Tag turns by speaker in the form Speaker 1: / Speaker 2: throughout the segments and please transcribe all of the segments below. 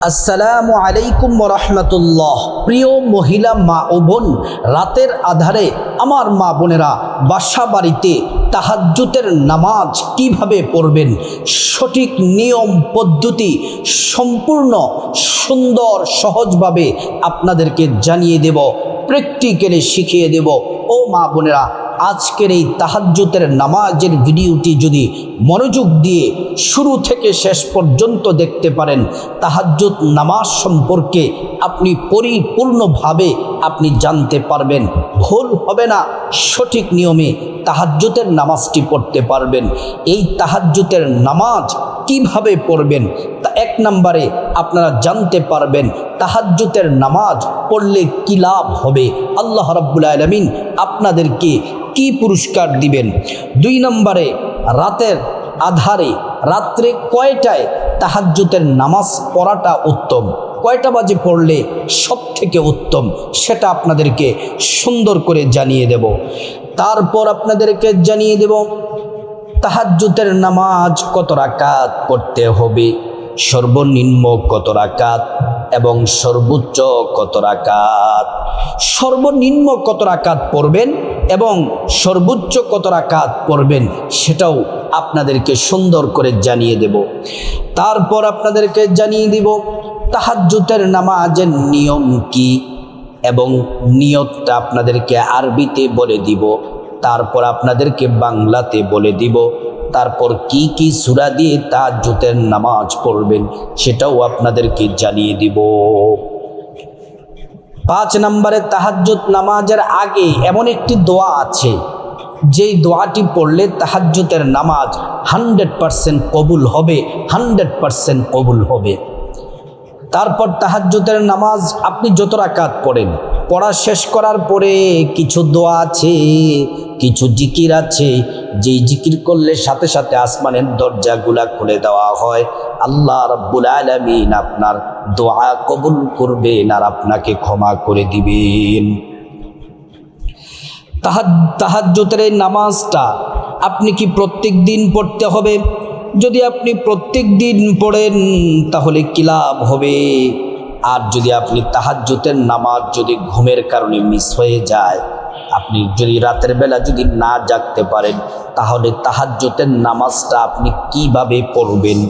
Speaker 1: আসসালামু আলাইকুম রহমতুল্লাহ। প্রিয় মহিলা মা ও বোন, রাতের আধারে আমার মা বোনেরা বাসা বাড়িতে তাহাজ্জুদের নামাজ কিভাবে পড়বেন, সঠিক নিয়ম পদ্ধতি সম্পূর্ণ সুন্দর সহজভাবে আপনাদেরকে জানিয়ে দেব, প্র্যাকটিক্যালি শিখিয়ে দেব। ও মা বোনেরা, আজকের এই তাহাজ্জুদের নামাজের ভিডিওটি যদি মনোযোগ দিয়ে শুরু থেকে শেষ পর্যন্ত দেখতে পারেন, তাহাজ্জুদ নামাজ সম্পর্কে আপনি পরিপূর্ণভাবে আপনি জানতে পারবেন। ভুল হবে না, সঠিক নিয়মে তাহাজ্জুদের নামাজটি পড়তে পারবেন। এই তাহাজ্জুদের নামাজ কিভাবে পড়বেন তা এক নম্বরে আপনারা জানতে পারবেন তাহাজ্জুদের নামাজ পড়লে কী লাভ হবে, আল্লাহ রাব্বুল আলামিন আপনাদেরকে কি পুরস্কার দিবেন। দুই নম্বরে রাতের আধারে রাত্রে কয়টায় তাহাজ্জুদের নামাজ পড়াটা উত্তম, কয়টা বাজে পড়লে সব থেকে উত্তম, সেটা আপনাদেরকে সুন্দর করে জানিয়ে দেব। তারপর আপনাদেরকে জানিয়ে দেব তাহাজ্জুদের নামাজ কত রাকাত পড়তে হবে, সর্বনিম্ন কত রাকাত এবং সর্বোচ্চ কত রাকাত। সর্বনিম্ন কত রাকাত পড়বেন এবং সর্বোচ্চ কত রাকাত পড়বেন সেটাও আপনাদেরকে সুন্দর করে জানিয়ে দেব। তারপর আপনাদেরকে জানিয়ে দেব তাহাজ্জুদের নামাজের নিয়ম কি এবং নিয়তটা আপনাদেরকে আরবিতে বলে দিব। তারপর আপনাদেরকে বাংলাতে বলে দিব। তারপর কি কি সূরা দিয়ে তাহাজ্জুদের নামাজ পড়বেন সেটাও আপনাদেরকে জানিয়ে দিব। 5 নম্বরে তাহাজ্জুদ নামাজের আগে এমন একটি দোয়া আছে, যেই দোয়াটি পড়লে তাহাজ্জুদের নামাজ 100% কবুল হবে, 100% কবুল হবে। তারপর তাহাজ্জুদের নামাজ আপনি যত রাকাত পড়েন, পড়া শেষ করার পরে কিছু দোয়া আছে, কিছু জিকির আছে, যেই জিকির করলে সাথে সাথে আসমানের দরজাগুলা খুলে দেওয়া হয়। আল্লাহ রাব্বুল আলামিন আপনার দোয়া কবুল করবেন আর আপনাকে ক্ষমা করে দিবেন। তাহাজ্জুদের নামাজটা আপনি কি প্রত্যেক দিন পড়তে হবে? যদি আপনি প্রত্যেক দিন পড়েন তাহলে কি লাভ হবে? আর যদি আপনি তাহাজ্জুদের নামাজ যদি ঘুমের কারণে মিস হয়ে যায়, আপনি যদি রাতের বেলা যদি না জাগতে পারেন, তাহলে তাহাজ্জুদের নামাজটা আপনি কিভাবে পড়বেন?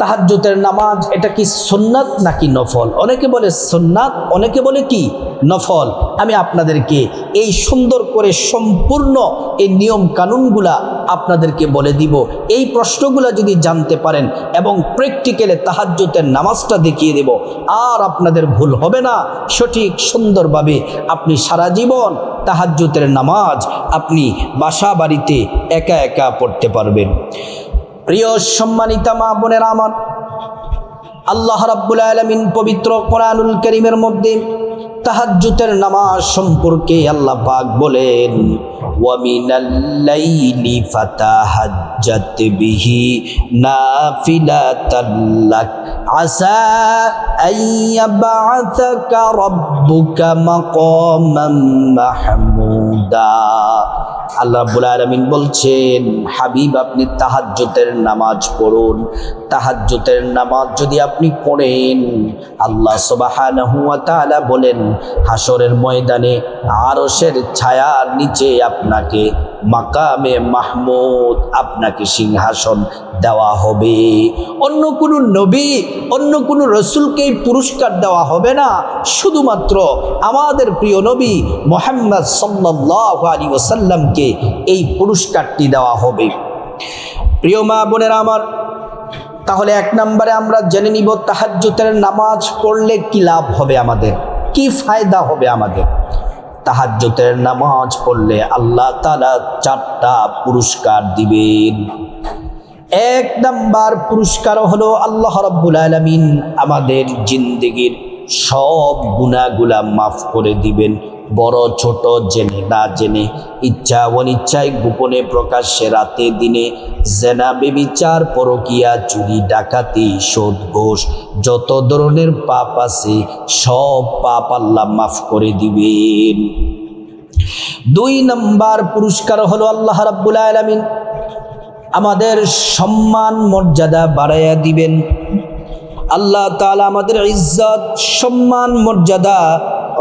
Speaker 1: তাহাজ্জুদের নামাজ এটা কি সুন্নাত নাকি নফল? অনেকে বলে সুন্নাত, অনেকে বলে কি নফল। আমি আপনাদেরকে এই সুন্দর করে সম্পূর্ণ এই নিয়ম কানুনগুলা আপনাদেরকে বলে দিব। এই প্রশ্নগুলা যদি জানতে পারেন এবং প্র্যাকটিক্যালে তাহাজ্জুদের নামাজটা দেখিয়ে দেব, আর আপনাদের ভুল হবে না। সঠিক সুন্দরভাবে আপনি সারা জীবন তাহাজ্জুদের নামাজ আপনি বাসা বাড়িতে একা একা পড়তে পারবেন। প্রিয় সম্মানিতা মা বোনেরা আমার, আল্লাহ রাব্বুল আলামিন পবিত্র কোরআনুল কারীমের মধ্যে তাহাজ্জুদের নামাজ সম্পর্কে আল্লাহ পাক বলেন, ওয়া মিনাল লাইলি ফাতাহাজ্জাত বিহি নাফিলাতাল লাক আসা আইয়াবআসাকা রাব্বুকা মাকামান মাহমুদা। আল্লাহ রাব্বুল আলামিন বলছেন, হাবিব আপনি তাহাজ্জুদের নামাজ পড়ুন। তাহাজ্জুদের নামাজ যদি আপনি পড়েন, আল্লাহ সুবহানাহু ওয়া তাআলা বলেন হাসরের ময়দানে আরশের ছায়ার নিচে আপনাকে মাকামে মাহমুদ, আপনাকে সিংহাসন দেওয়া হবে। অন্য কোনো নবী, অন্য কোনো রসুলকে এই পুরস্কার দেওয়া হবে না, শুধুমাত্র আমাদের প্রিয় নবী মুহাম্মদ সাল্লাল্লাহু আলাইহি ওয়াসাল্লামকে এই পুরস্কারটি দেওয়া হবে। প্রিয় মা বোনেরা আমার, তাহলে 1 নম্বরে আমরা জেনে নিব তাহাজ্জুদের নামাজ পড়লে কি লাভ হবে, আমাদের কি ফায়দা হবে। আমাদের তাহাজ্জুদের নামাজ পড়লে আল্লাহ তাআলা 4টা পুরস্কার দিবেন। 1 নম্বর পুরস্কার হলো আল্লাহ রাব্বুল আলামিন আমাদের জিন্দেগির সব গুনাহগুলা মাফ করে দিবেন। বড় ছোট, জেনে না জেনে, ইচ্ছা অনিচ্ছায়, গোপনে প্রকাশ্যে, রাতে দিনে, জেনা ব্যভিচার পরকিয়া চুরি ডাকাতি সুদ ঘুষ যত ধরনের পাপ আছে সব পাপ আল্লাহ মাফ করে দিবেন। 2 নম্বর পুরস্কার হলো আল্লাহ রাব্বুল আলামিন আমাদের সম্মান মর্যাদা বাড়াইয়া দিবেন। আল্লাহ তাআলা আমাদের ইজ্জত সম্মান মর্যাদা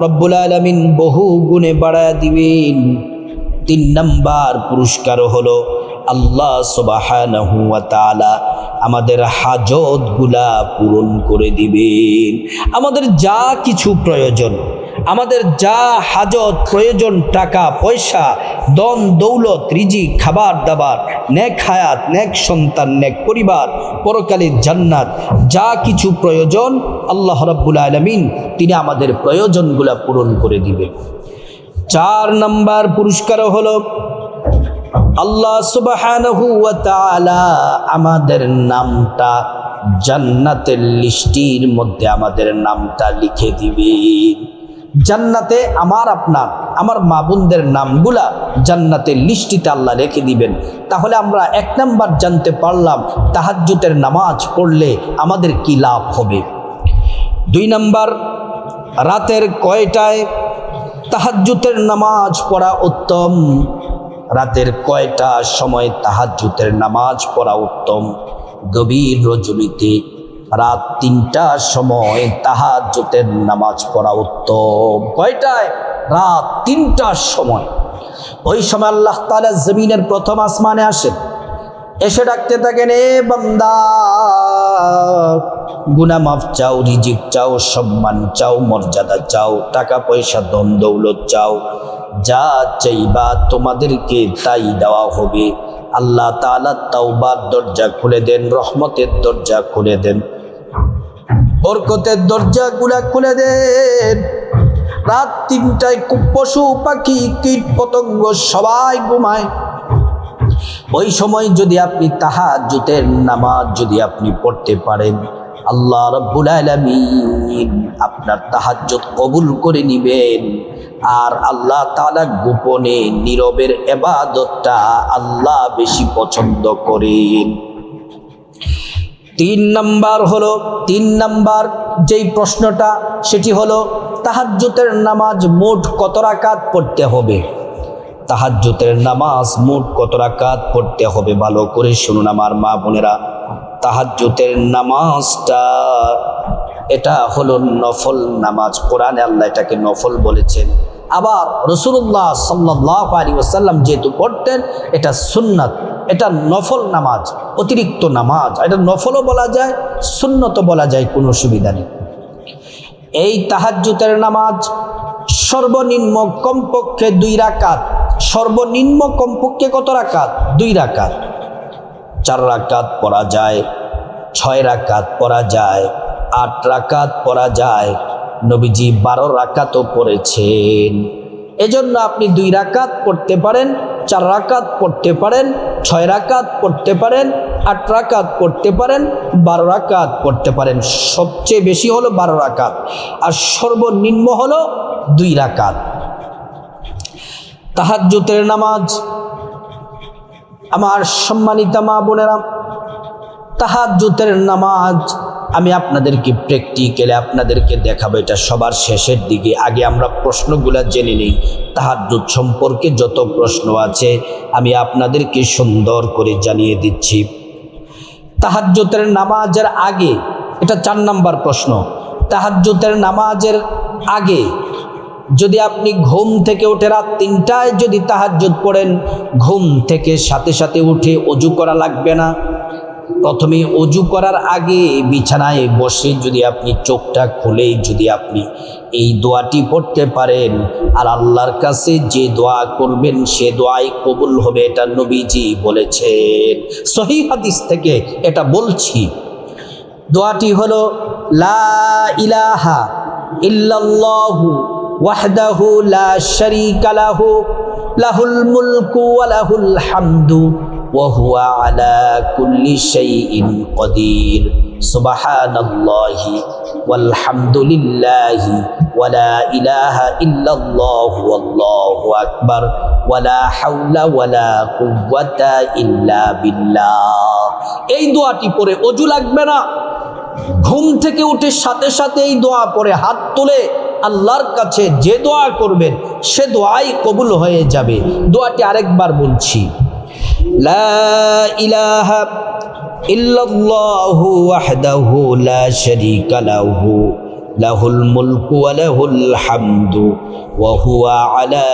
Speaker 1: রব্বুল আলামিন বহু গুণে বাড়ায় দিবেন। 3 নাম্বার পুরস্কার হলো আল্লাহ সুবহানাহু ওয়া তাআলা আমাদের হাজতগুলা পূরণ করে দিবেন। আমাদের যা কিছু প্রয়োজন, আমাদের যা হাজত প্রয়োজন, টাকা পয়সা, ধন দৌলত, রিজিক, খাবার দাবার, নেক হায়াত, নেক সন্তান, নেক পরিবার, পরকালের জান্নাত, যা কিছু প্রয়োজন আল্লাহ রাব্বুল আলামিন তিনি আমাদের প্রয়োজনগুলা পূরণ করে দিবেন। 4 নাম্বার পুরস্কার হলো আল্লাহ সুবহানাহু ওয়া তাআলা আমাদের নামটা জান্নাতের লিস্টির মধ্যে আমাদের নামটা লিখে দিবেন। জান্নাতে আমার মা বোনদের নামগুলা জান্নাতের লিস্টিতে আল্লাহ রেখে দিবেন। তাহলে আমরা 1 নাম্বার জানতে পারলাম তাহাজ্জুদের নামাজ পড়লে আমাদের কি লাভ হবে। 2 নাম্বার, রাতের কয়টায় তাহাজ্জুদের নামাজ পড়া উত্তম? রাতের কয়টা সময় তাহাজ্জুদের নামাজ পড়া উত্তম? গভীর রজনীতে রাত 3টার সময় তাহাজ্জুদের নামাজ পড়া উত্তম। কয়টায়? রাত 3টার সময়। ওই সময় আল্লাহ তাআলা জমিনের প্রথম আসমানে আসেন, এসে ডাকতে থাকেন, এ বান্দা, গুনাহ মাফ চাও, রিজিক চাও, সম্মান চাও, মর্যাদা চাও, টাকা পয়সা, ধন দৌলত চাও, যা চাইবা তোমাদেরকে তাই দেওয়া হবে। আল্লাহ তাআলা তাওবার দরজা খুলে দেন, রহমতের দরজা খুলে দেন, বরকতের দরজাগুলা খুলে দেন। রাত 3টায় পশু পাখি কীট পতঙ্গ সবাই ঘুমায়। ওই সময় যদি আপনি তাহাজ্জুদের নামাজ যদি আপনি পড়তে পারেন, আল্লাহ রাব্বুল আলামিন আপনার তাহাজ্জুদ কবুল করে নিবেন। আর আল্লাহ তাআলা গোপনে নীরবের ইবাদতটা আল্লাহ বেশি পছন্দ করেন। 3 নাম্বার যেই প্রশ্নটা, সেটি হলো তাহাজ্জুদের নামাজ মোট কত রাকাত পড়তে হবে? তাহাজ্জুদের নামাজ মোট কত রাকাত পড়তে হবে? ভালো করে শুনুন আমার মা বোনেরা। তাহাজ্জুদের নামাজটা এটা হলো নফল নামাজ। কোরআনে আল্লাহ এটাকে নফল বলেছেন। আবার রাসূলুল্লাহ সাল্লাল্লাহু আলাইহি ওয়াসাল্লাম যেহেতু পড়তেন, এটা সুন্নাত, এটা নফল নামাজ, অতিরিক্ত নামাজ। এটা নফলও বলা যায়, সুন্নতও বলা যায়, কোনো অসুবিধা নেই। এই তাহাজ্জুদের নামাজ সর্বনিম্ন কমপক্ষে 2 রাকাত। সর্বনিম্ন কমপক্ষে কত রাকাত? 2 রাকাত। 4 রাকাত পড়া যায়, 6 রাকাত পড়া যায়, 8 রাকাত পড়া যায়। নবীজি 12 রাকাতও পড়েছেন। এজন্য আপনি 2 রাকাত পড়তে পারেন, 4 রাকাত পড়তে পারেন, 6 রাকাত পড়তে পারেন, 8 রাকাত পড়তে পারেন, 12 রাকাত পড়তে পারেন। সবচেয়ে বেশি হলো 12 রাকাত, আর সর্বনিম্ন হলো 2 রাকাত। তাহাজ্জুদের নামাজ, আমার সম্মানিত মা বোনেরা, তাহাজ্জুদের নামাজ আমি আপনাদেরকে প্র্যাকটিক্যালি আপনাদেরকে দেখাবো, এটা সবার শেষের দিকে। আগে আমরা প্রশ্নগুলো জেনে নিই। তাহাজ্জুদ সম্পর্কে যত প্রশ্ন আছে আমি আপনাদেরকে সুন্দর করে জানিয়ে দিচ্ছি। তাহাজ্জুদের নামাজের আগে, এটা 4 নাম্বার প্রশ্ন। তাহাজ্জুদের নামাজের আগে যদি আপনি ঘুম থেকে উঠে রাত 3টায় যদি তাহাজ্জুদ পড়েন, ঘুম থেকে সাথে সাথে উঠে ওযু করা লাগবে না। প্রথমে ওযু করার আগে বিছানায় বসে যদি আপনি চোখটা খুলেই যদি আপনি এই দোয়াটি পড়তে পারেন, আর আল্লাহর কাছে যে দোয়া করবেন সে দোয়াই কবুল হবে, এটা নবীজি বলেছেন। সহিহ হাদিস থেকে এটা বলছি। দোয়াটি হলো লা ইলাহা ইল্লাল্লাহু ওয়াহদাহু লা শারীকা লাহু লাহুল মুলকু ওয়া লাহুল হামদু ওয়া হুয়া আলা কুল্লি শাইইন কাদির সুবহানাল্লাহি ওয়াল হামদুলিল্লাহি ওয়া লা ইলাহা ইল্লাল্লাহু আল্লাহু আকবার ওয়া লা হাওলা ওয়া লা কুওয়াতা ইল্লা বিল্লাহ। এই দোয়াটি পড়ে ওযু লাগবে না। ঘুম থেকে উঠে সাথে সাথে এই দোয়া পড়ে হাত তুলে আল্লাহর কাছে যে দোয়া করবেন সে দোয়াই কবুল হয়ে যাবে। দোয়াটি আরেকবার বলছি, লা ইলাহা ইল্লাল্লাহু ওয়াহদাহু লা শারীকা লাহু লাহুল মুলকু ওয়া লাহুল হামদু ওয়া হুয়া আলা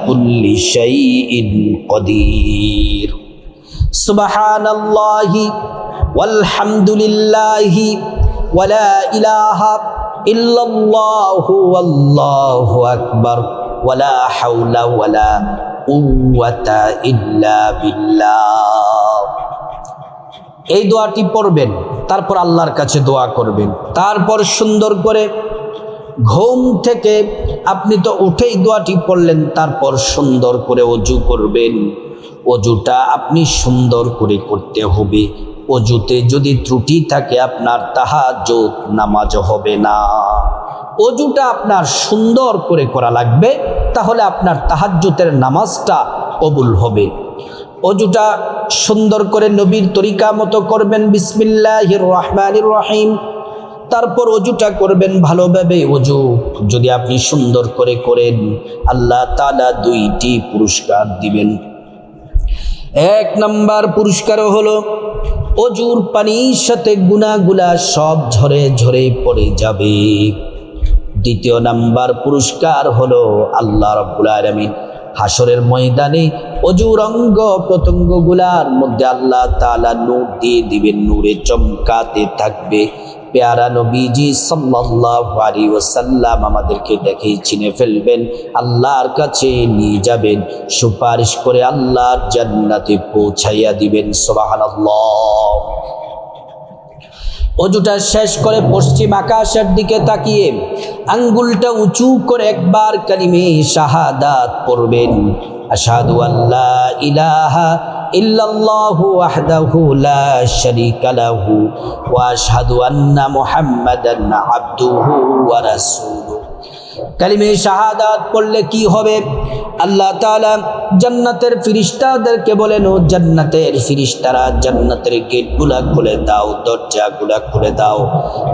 Speaker 1: কুল্লি শাইইন কাদির। সুবহানাল্লাহি ওয়ালহামদুলিল্লাহি ওয়া লা ইলাহা ইল্লাল্লাহু আল্লাহু আকবার ওয়া লা হাওলা ওয়া লা কুওয়াতা ইল্লা বিল্লাহ। এই দোয়াটি পড়বেন, তারপর আল্লাহর কাছে দোয়া করবেন। তারপর সুন্দর করে ঘুম থেকে আপনি তো উঠেই দোয়াটি পড়লেন, তারপর সুন্দর করে ওযু করবেন। ওযুটা আপনি সুন্দর করে করতে হবে। ওযুতে যদি ত্রুটি থাকে আপনার তাহাজ্জুদ নামাজ হবে না। ওযুটা আপনার সুন্দর করে করা লাগবে, তাহলে আপনার তাহাজ্জুদের নামাজটা কবুল হবে। ওযুটা সুন্দর করে নবীর তরিকা মতো করবেন, বিসমিল্লাহির রহমানির রহিম। তারপর ওযুটা করবেন ভালোভাবে। ওযু যদি আপনি সুন্দর করে করেন, আল্লাহ তাআলা দুইটি পুরস্কার দিবেন। এক নাম্বার পুরস্কার হলো ওযুর পানির সাথে গুনাহগুলা সব ঝরে ঝরে পড়ে যাবে। দ্বিতীয় নাম্বার পুরস্কার হলো আল্লাহ রাব্বুল আলামিন হাসরের ময়দানে ওযুর অঙ্গ প্রত্যঙ্গগুলার মধ্যে আল্লাহ তাআলা নূর দিয়ে দিবেন, নূরে চমকাতে থাকবে। প্যারা নবীজি সাল্লাল্লাহু আলাইহি ওয়াসাল্লাম আমাদেরকে দেখেই চিনে ফেলবেন, আল্লাহর কাছে নিয়ে যাবেন, সুপারিশ করে আল্লাহর জান্নাতে পৌঁছাইয়া দিবেন। সুবহানাল্লাহ। ওযুটা শেষ করে পশ্চিম আকাশের দিকে তাকিয়ে আঙ্গুলটা উঁচু করে একবার কালিমে শাহাদাত পড়বেন, আশহাদু আল্লা ইলাহা ইল্লাল্লাহু ওয়াহদাহু লা শারীকা লাহু ওয়া আশহাদু আন্না মুহাম্মাদান আবদুহু ওয়া রাসূলুহু। কালিমে শাহাদাত পড়লে কি হবে? আল্লাহ তাআলা জান্নাতের ফেরেশতাদেরকে বলেন, ও জান্নাতের ফেরেশতারা, জান্নাতের গেটগুলা খুলে দাও, দরজাগুলা খুলে দাও।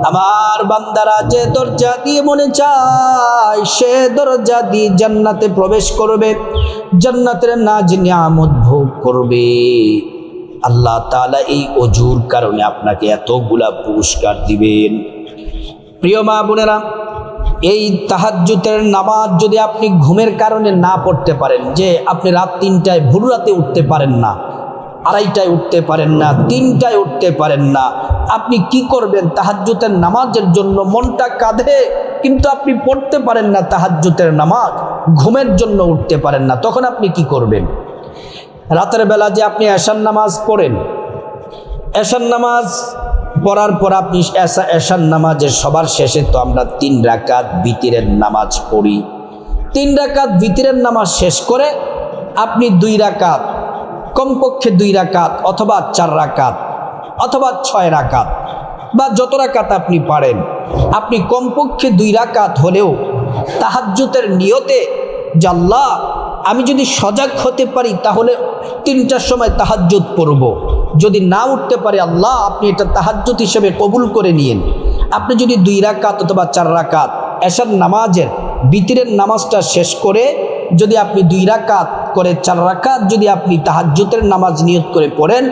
Speaker 1: আমার বান্দারা যে দরজা দিয়ে মনে চায় সে দরজা দিয়ে জান্নাতে প্রবেশ করবে, জান্নাতের নাজ নিয়ামত ভোগ করবে। আল্লাহ তাআলা এই ওযুর কারণে আপনাকে এতগুলা পুরস্কার দিবেন। প্রিয় মা বোনেরা, এই তাহাজ্জুদের নামাজ যদি আপনি ঘুমের কারণে না পড়তে পারেন, যে আপনি রাত ৩টায় ভোর রাতে উঠতে পারেন না, ২:৩০টায় উঠতে পারেন না, ৩টায় উঠতে পারেন না, আপনি কি করবেন? তাহাজ্জুদের নামাজের জন্য মনটা কাঁদে, কিন্তু আপনি পড়তে পারেন না তাহাজ্জুদের নামাজ, ঘুমের জন্য উঠতে পারেন না, তখন আপনি কি করবেন? রাতের বেলা যে আপনি এশার নামাজ পড়েন, এশার নামাজ পড়ার পর আপনি এশার নামাজের সবার শেষে তো আমরা ৩ রাকাত বিতিরের নামাজ পড়ি। ৩ রাকাত বিতিরের নামাজ শেষ করে আপনি ২ রাকাত, কমপক্ষে ২ রাকাত অথবা ৪ রাকাত অথবা ৬ রাকাত বা যত রাকাত আপনি পারেন, আপনি কমপক্ষে ২ রাকাত হলেও তাহাজ্জুদের নিয়তে, যে আল্লাহ আমি যদি সজাগ হতে পারি তাহলে ৩টার সময় তাহাজ্জুদ পড়ব, যদি না উঠতে পারি আল্লাহ আপনি এটা তাহাজ্জুদ হিসেবে কবুল করে নিয়েন। আপনি যদি ২ রাকাত অথবা ৪ রাকাত এশার নামাজের বিতিরের নামাজটা শেষ করে যদি আপনি ২ রাকাত করে ৪ রাকাত যদি আপনি তাহাজ্জুদের নামাজ নিয়ত করে পড়েন,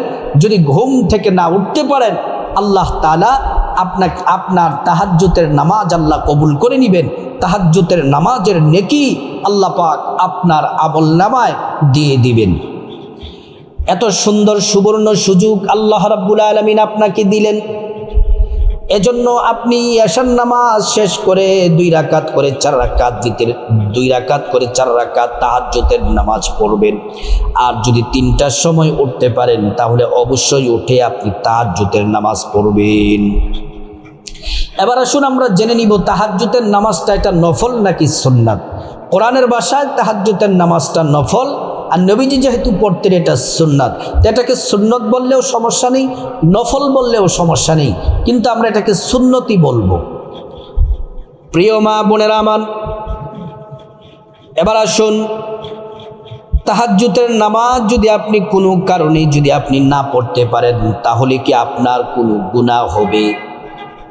Speaker 1: যদি ঘুম থেকে না উঠতে পারেন, আল্লাহ তাআলা আপনার তাহাজ্জুদের নামাজ আল্লাহ কবুল করে নেবেন। তাহাজ্জুদের নামাজের নেকি আল্লাহ পাক আপনার আমলনামায় দিয়ে দিবেন। এত সুন্দর সুবর্ণ সুযোগ আল্লাহ রাব্বুল আলামিন আপনাকে দিলেন। এজন্য আপনি এশার নামাজ শেষ করে ২ রাকাত করে ৪ রাকাত ভিতরে ২ রাকাত করে ৪ রাকাত তাহাজ্জুদের নামাজ পড়বেন। আর যদি ৩টার সময় উঠতে পারেন তাহলে অবশ্যই উঠে আপনি তাহাজ্জুদের নামাজ পড়বেন। এবার আসুন আমরা জেনে নিব তাহাজ্জুদের নামাজটা এটা নফল নাকি সুন্নাত। কোরআনের ভাষায় তাহাজ্জুদের নামাজটা নফল, আর নবীজি যেহেতু পড়তেন এটা সুন্নাত, তো এটাকে সুন্নত বললেও সমস্যা নেই, নফল বললেও সমস্যা নেই, কিন্তু আমরা এটাকে সুন্নতি বলবো। প্রিয় মা বোনেরা আমার, এবার আসুন তাহাজ্জুদের নামাজ যদি আপনি কোনো কারণে যদি আপনি না পড়তে পারেন তাহলে কি আপনার কোনো গুনাহ হবে?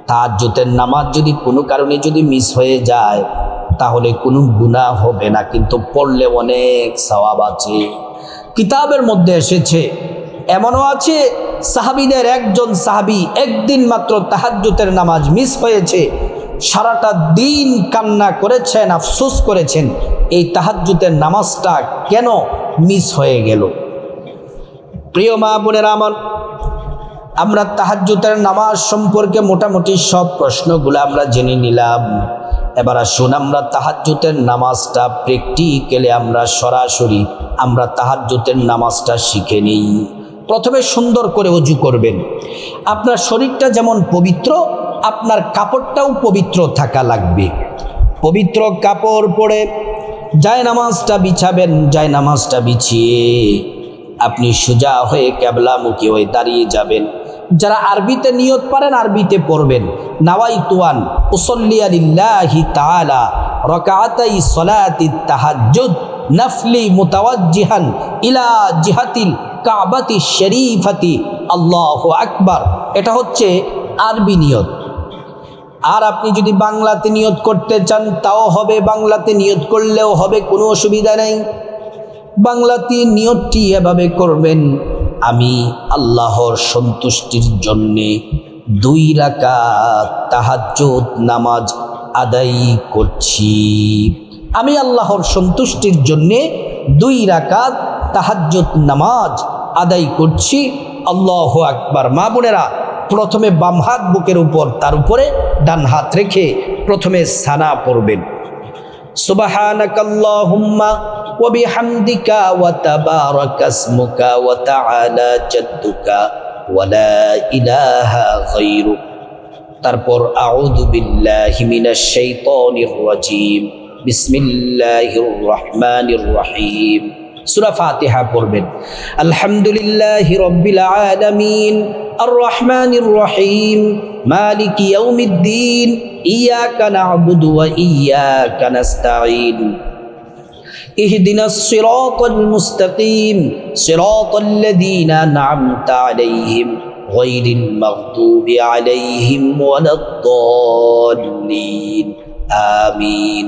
Speaker 1: তাহাজ্জুদের নামাজ যদি কোনো কারণে যদি মিস হয়ে যায় তাহলে কোনো গুনাহ হবে না, কিন্তু পড়লে অনেক সওয়াব আছে। কিতাবের মধ্যে এসেছে, এমনও আছে সাহাবীদের একজন সাহাবী একদিন মাত্র তাহাজ্জুদের নামাজ মিস হয়েছে, সারাটা দিন কান্না করেছেন, আফসোস করেছেন এই তাহাজ্জুদের নামাজটা কেন মিস হয়ে গেল। প্রিয় মা বোনেরা আমার, আমরা তাহাজ্জুদের নামাজ সম্পর্কে মোটামুটি সব প্রশ্নগুলো আমরা জেনে নিলাম। এবার আসুন আমরা তাহাজ্জুদের নামাজটা প্র্যাকটিক্যালি আমরা সরাসরি আমরা তাহাজ্জুদের নামাজটা শিখে নিই। প্রথমে সুন্দর করে ওযু করবেন। আপনার শরীরটা যেমন পবিত্র, আপনার কাপড়টাও পবিত্র থাকা লাগবে। পবিত্র কাপড় পরে জায়নামাজটা বিছাবেন। জায়নামাজটা বিছিয়ে আপনি সোজা হয়ে কিবলামুখী হয়ে দাঁড়িয়ে যাবেন। যারা আরবিতে নিয়ত পারেন আরবিতে পড়বেন। নাওয়াইতু আন উসাল্লি লিল্লাহি তাআলা রাকাতাই সালাতিত তাহাজ্জুদ নাফলি মুতাওয়াজ্জিহান ইলা জিহাতিল কাবাতি শরীফাতি আল্লাহু আকবার। এটা হচ্ছে আরবি নিয়ত। আর আপনি যদি বাংলাতে নিয়ত করতে চান তাও হবে, বাংলাতে নিয়ত করলেও হবে, কোনো অসুবিধা নেই। বাংলাতে নিয়তটি এভাবে করবেন, আমি আল্লাহর সন্তুষ্টির জন্যে 2 রাকাত তাহাজ্জুদ নামাজ আদায় করছি। আমি আল্লাহর সন্তুষ্টির জন্যে 2 রাকাত তাহাজ্জুদ নামাজ আদায় করছি। আল্লাহু আকবার। মা বোনেরা, প্রথমে বাম হাত বুকের উপর, তার উপরে ডান হাত রেখে প্রথমে সানা পড়বেন। সুবহানাকাল্লাহুম্মা ওয়া বিহামদিকা ওয়া তাবারাকা ইসমুকা ওয়া তাআলা জাদ্দুকা ওয়া লা ইলাহা গায়রুক। তারপর আউযু বিল্লাহি মিনাশ শাইতানির রাজীম, বিসমিল্লাহির রহমানির রহিম। সূরা ফাতিহা পড়বেন। আলহামদুলিল্লাহি রাব্বিল আলামিন আর রহমানির রহিম মালিকি ইয়াউমিদ্দিন ইয়াকা না'বুদু ওয়া ইয়াকা নাস্তাঈন ইহদিনাস সিরাতাল মুস্তাকিম সিরাতাল লাযীনা আন'আমতা আলাইহিম গায়রিল মাগদুবি আলাইহিম ওয়ালাদ-দাল্লিন আমিন।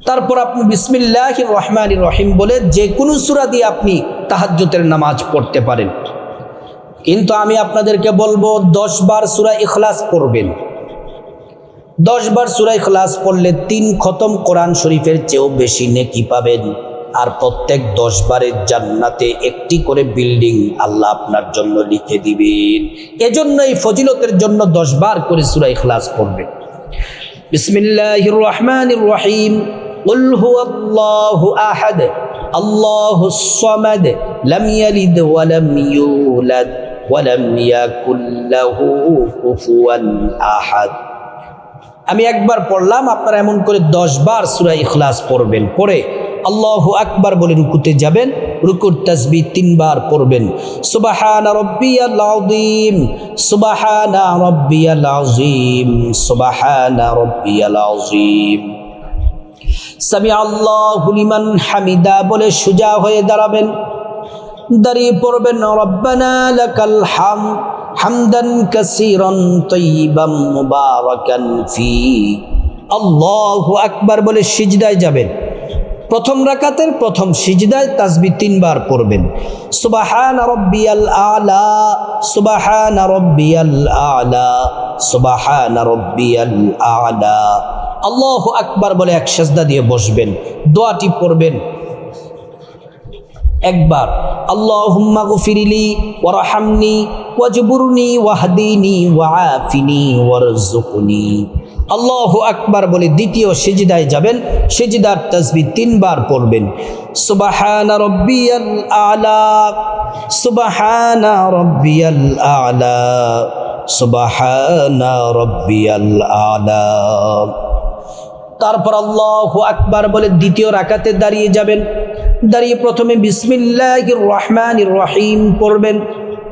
Speaker 1: তারপর আপনি বিসমিল্লাহির রহমানির রহিম বলে যে কোনো সূরা দিয়ে আপনি তাহাজ্জুদের নামাজ পড়তে পারেন। কিন্তু আমি আপনাদেরকে বলবো 10 বার সূরা ইখলাস পড়বেন। 10 বার সূরা ইখলাস পড়লে 3 খতম কোরআন শরীফের চেয়েও বেশি নেকি পাবেন। আর প্রত্যেক 10 বারের জান্নাতে একটি করে বিল্ডিং আল্লাহ আপনার জন্য লিখে দিবেন। এজন্য এই ফজিলতের জন্য 10 বার করে সূরা ইখলাস পড়বেন। বিসমিল্লাহির রহমানির রহিম। কুল হুয়াল্লাহু আহাদ আল্লাহুস সামাদ লাম ইয়ালিদ ওয়া লাম ইউলাদ ওয়া লাম ইয়াকুল লাহু কুফুয়ান আহাদ। আমি একবার পড়লাম, আপনারা এমন করে 10 বার সূরা ইখলাস পড়বেন। পড়ে আল্লাহু আকবার বলে রুকুতে যাবেন। রুকুর তাসবিহ 3 বার পড়বেন। সুবহানা রাব্বিয়াল আযীম, সুবহানা রাব্বিয়াল আযীম, সুবহানা রাব্বিয়াল আযীম। সামিআল্লাহু লিমান হামিদা বলে সোজা হয়ে দাঁড়াবেন। দাঁড়িয়ে পড়বেন রব্বানা লাকাল হামদ হামদান কাসীরান তাইয়িবান মুবারাকান ফি। আল্লাহু আকবার বলে সিজদায় যাবেন। প্রথম রাকাতের প্রথম সিজদায় তাসবিহ 3 বার পড়বেন। সুবহান রাব্বিয়াল আলা, সুবহান রাব্বিয়াল আলা, সুবহান রাব্বিয়াল আলা। আল্লাহু আকবার বলে এক সিজদা দিয়ে বসবেন। দোয়াটি পড়বেন একবার, আল্লাহুম্মা গফিরলি ওয়ারহামনি ওয়াজবুরনি ওয়াহদিনি ওয়াআফিনি ওয়ারযুকনি। আল্লাহু আকবার বলে দ্বিতীয় সিজদায় যাবেন। সিজদার তাসবিহ 3 বার পড়বেন। সুবহানা রাব্বিয়াল আলা, সুবহানা রাব্বিয়াল আলা, সুবহানা রাব্বিয়াল আলা। তারপর আল্লাহু আকবার বলে দ্বিতীয় রাকাতে দাঁড়িয়ে যাবেন। দাঁড়িয়ে প্রথমে বিসমিল্লাহির রহমানির রহিম পড়বেন।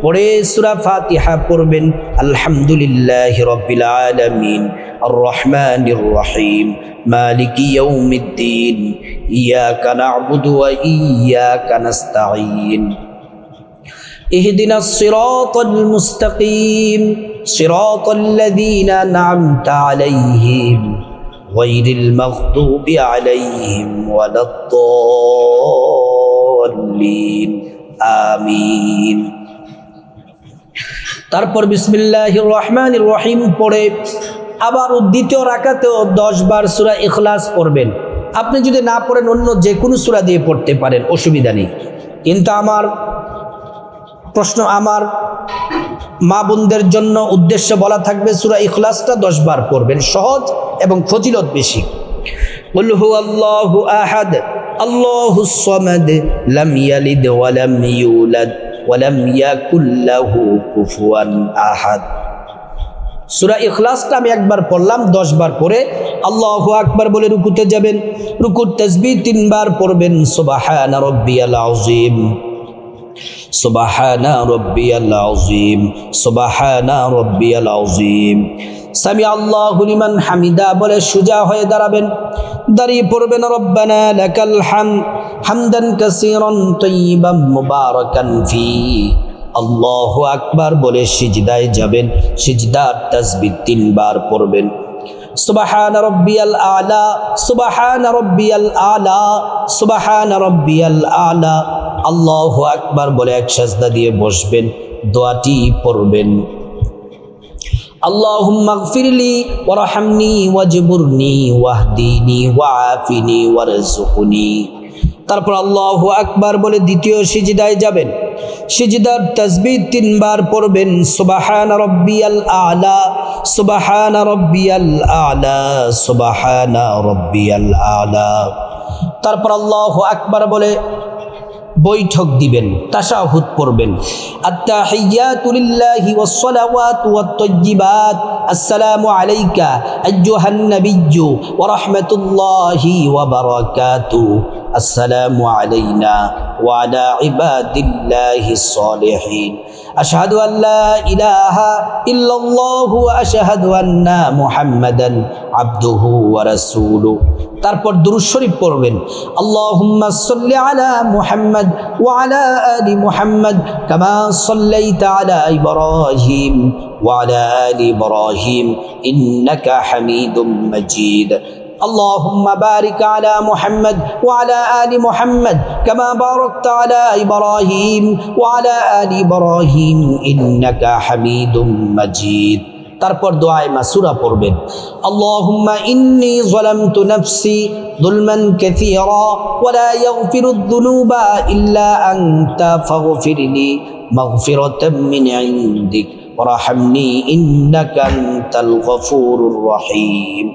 Speaker 1: পড়ে সূরা ফাতিহা পড়বেন। আলহামদুলিল্লাহি রাব্বিল আলামিন আর রহমানির রহিম মালিকি ইয়াউমিদ্দিন ইয়াকা না'বুদু ওয়া ইয়াকা নাস্তাঈন ইহদিনাস সিরাতাল মুস্তাকিম সিরাতাল লাযীনা আন'আমতা আলাইহিম গায়রিল মাগদুবি আলাইহিম ওয়ালাদ-দাল্লিন আমিন। তারপর বিসমিল্লাহির রহমানির রহিম পড়ে আবার দ্বিতীয় রাকাতেও 10 বার সূরা ইখলাস পড়বেন। আপনি যদি না পড়েন অন্য যে কোনো সূরা দিয়ে পড়তে পারেন, অসুবিধা নেই। কিন্তু আমার প্রশ্ন, আমার মা বোনদের জন্য উদ্দেশ্য বলা থাকবে সূরা ইখলাসটা 10 বার পড়বেন, সহজ এবং ফজিলত বেশি। কুল হুয়াল্লাহু আহাদ আল্লাহুস সামাদ লাম ইয়ালিদ ওয়া লাম ইউলাদ ওয়া লাম ইয়াকুল লাহু কুফুয়ান আহাদ। সূরা ইখলাসটা আমি একবার পড়লাম, 10 বার পড়ে আল্লাহু আকবার বলে রুকুতে যাবেন। রুকুর তাসবিহ 3 বার পড়বেন, সুবহানা রাব্বিয়াল আযীম, সুবহানা রাব্বিয়াল আযীম, সুবহানা রাব্বিয়াল আযীম। সামি আল্লাহু লিমান হামিদা বলে সোজা হয়ে দাঁড়াবেন। দাঁড়িয়ে পড়বেন রব্বানা লাকাল হামদ হামদান কাসীরান তাইয়িবান মুবারাকান ফি। আল্লাহু আকবার বলে সিজদায় যাবেন। সিজদার তাসবিহ 3 বার পড়বেন, সুবহান রাব্বিয়াল আলা, সুবহান রাব্বিয়াল আলা, সুবহান রাব্বিয়াল আলা। আল্লাহু আকবার বলে এক সাজদা দিয়ে বসবেন, দোয়াটি পড়বেন, আল্লাহুম্মা গফিরলি ওয়ারহামনি ওয়াজবুরনি ওয়াহদিনি ওয়াআফিনি ওয়ারযুকনি। তারপর আল্লাহু আকবার বলে দ্বিতীয় সিজদায় যাবেন। সিজদার তাসবিহ 3 বার পড়বেন, সুবহানা রাব্বিয়াল আলা, সুবহানা রাব্বিয়াল আলা, সুবহানা রাব্বিয়াল আলা। তারপর আল্লাহু আকবার বলে বৈঠক দিবেন, তাশাহুদ পড়বেন, আত্তাহিয়াতু লিল্লাহি ওয়াস সালাওয়াতু ওয়াত তাইয়্যিবাত, আসসালামু আলাইকা আইয়ুহান নাবিয়্যু ওয়া রাহমাতুল্লাহি ওয়া বারাকাতুহু, আসসালামু আলাইনা ওয়া আলা ইবাদিল্লাহিস সালিহিন, আশহাদু আল লা ইলাহা ইল্লাল্লাহু ওয়া আশহাদু আন্না মুহাম্মাদান আবদুহু ওয়া রাসূলুহু। তারপর দুরূদ শরীফ পড়বেন, আল্লাহুম্মা সাল্লি আলা মুহাম্মাদ ওয়া আলা আলি মুহাম্মাদ কামা সাল্লাইতা আলা ইব্রাহিম ওয়া আলা আলি ইব্রাহিম ইন্নাকা হামিদুম মাজিদ। আল্লাহুম্মা বারিক আলা মুহাম্মাদ ওয়া আলা আলি মুহাম্মাদ কামা বারাকতা আলা ইব্রাহিম ওয়া আলা আলি ইব্রাহিম ইন্নাকা হামিদুম মাজিদ। তারপর দোয়ায়ে মাসুরা পড়বেন, আল্লাহুম্মা ইন্নী যালামতু নাফসি যুলমান কাসীরা ওয়া লা ইয়াগফিরুদ যুনুবা ইল্লা আনতা ফাগফিরলি মাগফিরাতাম মিন ইনদিক ওয়ারহামনি ইন্নাকা আনতাল গফুরুর রহিম।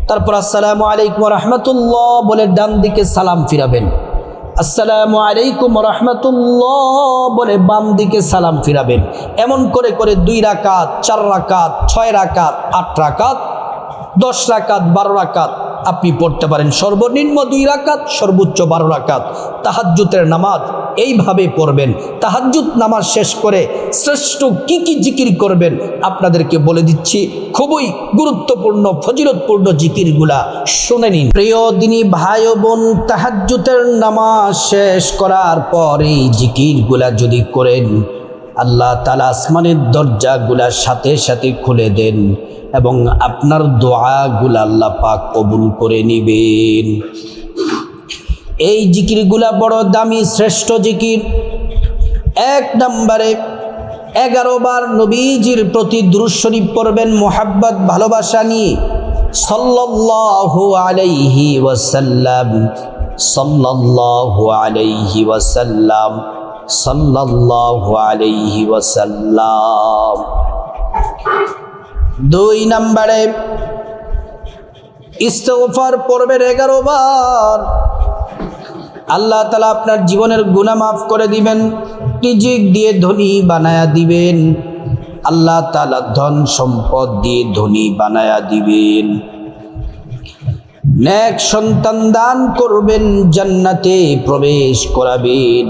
Speaker 1: তারপর আসসালামু আলাইকুম ওয়া রাহমাতুল্লাহ বলে ডান দিকে সালাম ফিরাবেন, আসসালামু আলাইকুম ওয়া রাহমাতুল্লাহ বলে বাম দিকে সালাম ফিরাবেন। এমন করে করে 2 রাকাত, 4 রাকাত, 6 রাকাত, 8 রাকাত, 10 রাকাত, 12 রাকাত আপনি পড়তে পারেন। সর্বনিম্ন 2 রাকাত, সর্বোচ্চ 12 রাকাত তাহাজ্জুদের নামাজ এইভাবে পড়বেন। তাহাজ্জুদ নামাজ শেষ করে শ্রেষ্ঠ কি কি জিকির করবেন আপনাদেরকে বলে দিচ্ছি, খুবই গুরুত্বপূর্ণ ফজিলতপূর্ণ জিকিরগুলা শুনে নিন। প্রিয় দিনী ভাই ও বোন, তাহাজ্জুদের নামাজ শেষ করার পর এই জিকিরগুলা যদি করেন, আল্লাহ তাআলা আসমানের দরজাগুলা সাথে সাথে খুলে দেন এবং আপনার দোয়াগুলা আল্লাহ পাক কবুল করে নেবেন। এই জিকিরগুলা বড় দামি শ্রেষ্ঠ জিকির। 1 নম্বরে 11 বার নবীজির প্রতি দুরূদ শরীফ পড়বেন মোহাব্বত ভালোবাসা নিয়ে, সাল্লাল্লাহু আলাইহি ওয়াসাল্লাম, সাল্লাল্লাহু আলাইহি ওয়াসাল্লাম, সাল্লাল্লাহু আলাইহি ওয়াসাল্লাম। 2 নম্বরে ইস্তিগফার পড়বেন 11 বার। আল্লাহ তাআলা আপনার জীবনের গুনাহ মাফ করে দিবেন, রিজিক দিয়ে ধনী বানায়া দিবেন, আল্লাহ তাআলা ধন সম্পদ দিয়ে ধনী বানায়া দিবেন, নেক সন্তান দান করবেন, জান্নাতে প্রবেশ করাবেন,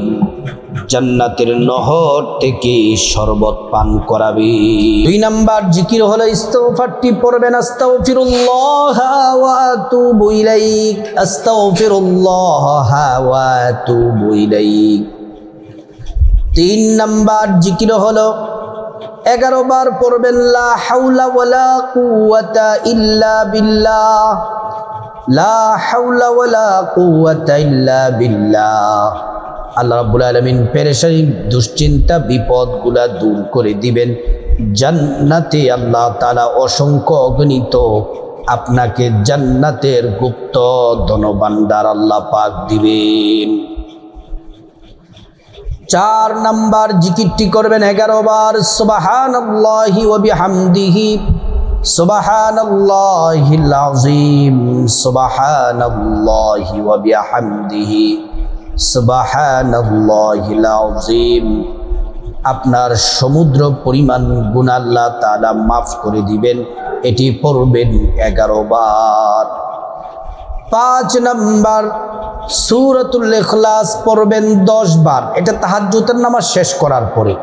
Speaker 1: জান্নাতের নহর থেকে শরবত পান করাবেন। 2 নাম্বার জিকির হলো ইস্তিগফারটি পড়বেন, আস্তাগফিরুল্লাহ ওয়া আতুবু ইলাইক, আস্তাগফিরুল্লাহ ওয়া আতুবু ইলাইক। 3 নাম্বার জিকির হলো 11 বার পড়বেন, লা হাওলা ওয়ালা কুওয়াতা ইল্লা বিল্লাহ, লা হাওলা ওয়ালা কুওয়াতা ইল্লা বিল্লাহ। আল্লাহ রাব্বুল আলামিন পেরেশানি দুশ্চিন্তা বিপদগুলা দূর করে দিবেন। জান্নাতে আল্লাহ তাআলা অসংখ্য অগণিত আপনাকে জান্নাতের গুপ্ত ধনভাণ্ডার আল্লাহ পাক দিবেন। 4 নাম্বার জিকিরটি করবেন 11 বার, সুবহানাল্লাহি ওয়া বিহামদিহি সুবহানাল্লাহিল আযীম সুবহানাল্লাহি ওয়া বিহামদিহি সুবহানাল্লাহিল আযীম। আপনার সমুদ্র পরিমাণ গুনাহ আল্লাহ তাআলা মাফ করে দিবেন। এটি পড়বেন 11 বার। 5 নাম্বার সূরাতুল ইখলাস পড়বেন 10 বার। এটা তাহাজ্জুদের নামাজ শেষ করার পরে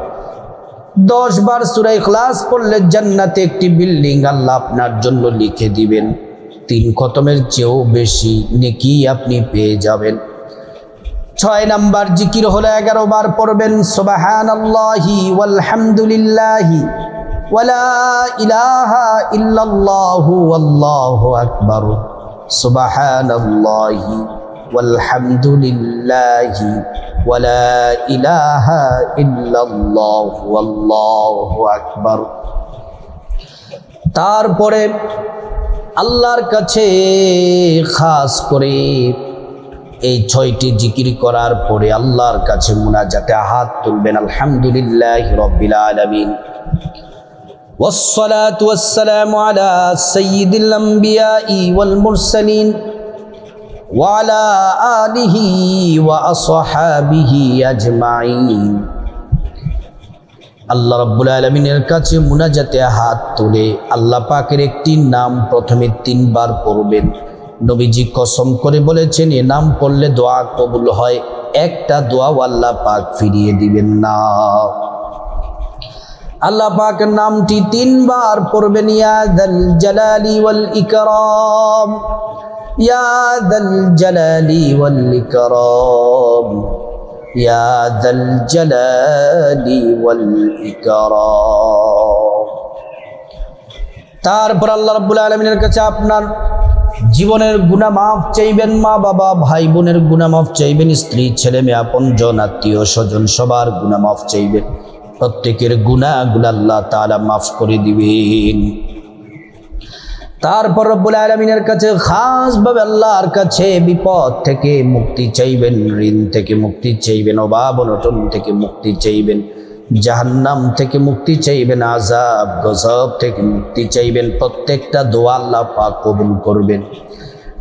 Speaker 1: 10 বার সূরা ইখলাস পড়লে জান্নাতে একটি বিল্ডিং আল্লাহ আপনার জন্য লিখে দিবেন। 3 খতমের চেয়েও বেশি নেকি আপনি পেয়ে যাবেন। 6 নাম্বার জিকির হলো 11 বার পড়বেন সুবহানাল্লাহি ওয়ালহামদুলিল্লাহি ওয়ালা ইলাহা ইল্লাল্লাহু আল্লাহু আকবার সুবহানাল্লাহি ওয়ালহামদুলিল্লাহি ওয়ালা ইলাহা ইল্লাল্লাহু আল্লাহু আকবার। তারপরে আল্লাহর কাছে খাস করে এই 6টি জিকির করার পরে আল্লাহর কাছে মুনাজাতে হাত তুলবেন। আলহামদুলিল্লাহি রাব্বিল আলামিন والصلاة والسلام على سيد الأنبياء والمرسلين وعلى آله وأصحابه أجمعين। আল্লাহ রাব্বুল আলামিনের কাছে মুনাজাতে হাত তুলে আল্লাহ পাকের একটি নাম প্রথমে 3 বার পড়বেন। নবীজি কসম করে বলেছেন এ নাম পড়লে দোয়া কবুল হয়, একটা দোয়াও আল্লাহ পাক ফিরিয়ে দিবেন না। আল্লাহ পাকের নামটি 3 বার পড়বেন। ইয়া যাল জালালি ওয়াল ইকরাম, ইয়া যাল জালালি ওয়াল ইকরাম, ইয়া যাল জালালি ওয়াল ইকরাম। তারপর আল্লাহ রাব্বুল আলামিনের কাছে আপনার জীবনের গুনাহ মাফ চাইবেন, মা বাবা ভাই বোনের গুনাহ মাফ চাইবেন, স্ত্রী ছেলে মেয়ে আপনজন আত্মীয় স্বজন সবার গুনাহ মাফ চাইবেন। প্রত্যেকের গুনাহগুলো আল্লাহ তাআলা মাফ করে দিবেন। তারপর রব্বুল আলামিনের কাছে খাসভাবে আল্লাহর কাছে বিপদ থেকে মুক্তি চাইবেন, ঋণ থেকে মুক্তি চাইবেন, অভাব অনটন থেকে মুক্তি চাইবেন, জাহান্নাম থেকে মুক্তি চাইবেন, আযাব গজব থেকে মুক্তি চাইবেন। প্রত্যেকটা দোয়া আল্লাহ পাক কবুল করবেন।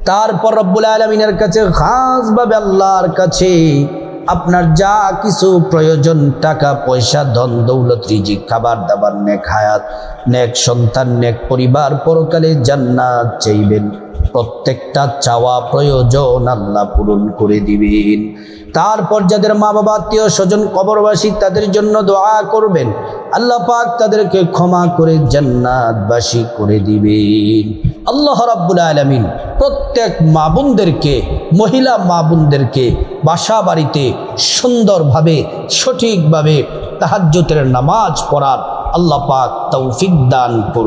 Speaker 1: তারপর রব্বুল আলামিনের কাছে খাসভাবে আল্লাহর কাছে আপনার যা কিছু প্রয়োজন, টাকা পয়সা ধন দৌলত রিজিক খাবার দাবার নেক হায়াত নেক সন্তান নেক পরিবার পরকালে জান্নাত চাইবেন। প্রত্যেকটা চাওয়া প্রয়োজন আল্লাহ পূরণ করে দিবেন। তারপর যাদের মা বাবা আত্মীয় স্বজন কবরবাসী তাদের জন্য দোয়া করবেন, আল্লাহ পাক তাদেরকে ক্ষমা করে জান্নাতবাসী করে দিবেন। আল্লাহ রাব্বুল আলামিন প্রত্যেক মা বোনদেরকে, মহিলা মা বোনদেরকে বাসা বাড়িতে সুন্দরভাবে সঠিকভাবে তাহাজ্জুদের নামাজ পড়ার আল্লাহ পাক তৌফিক দান করুন।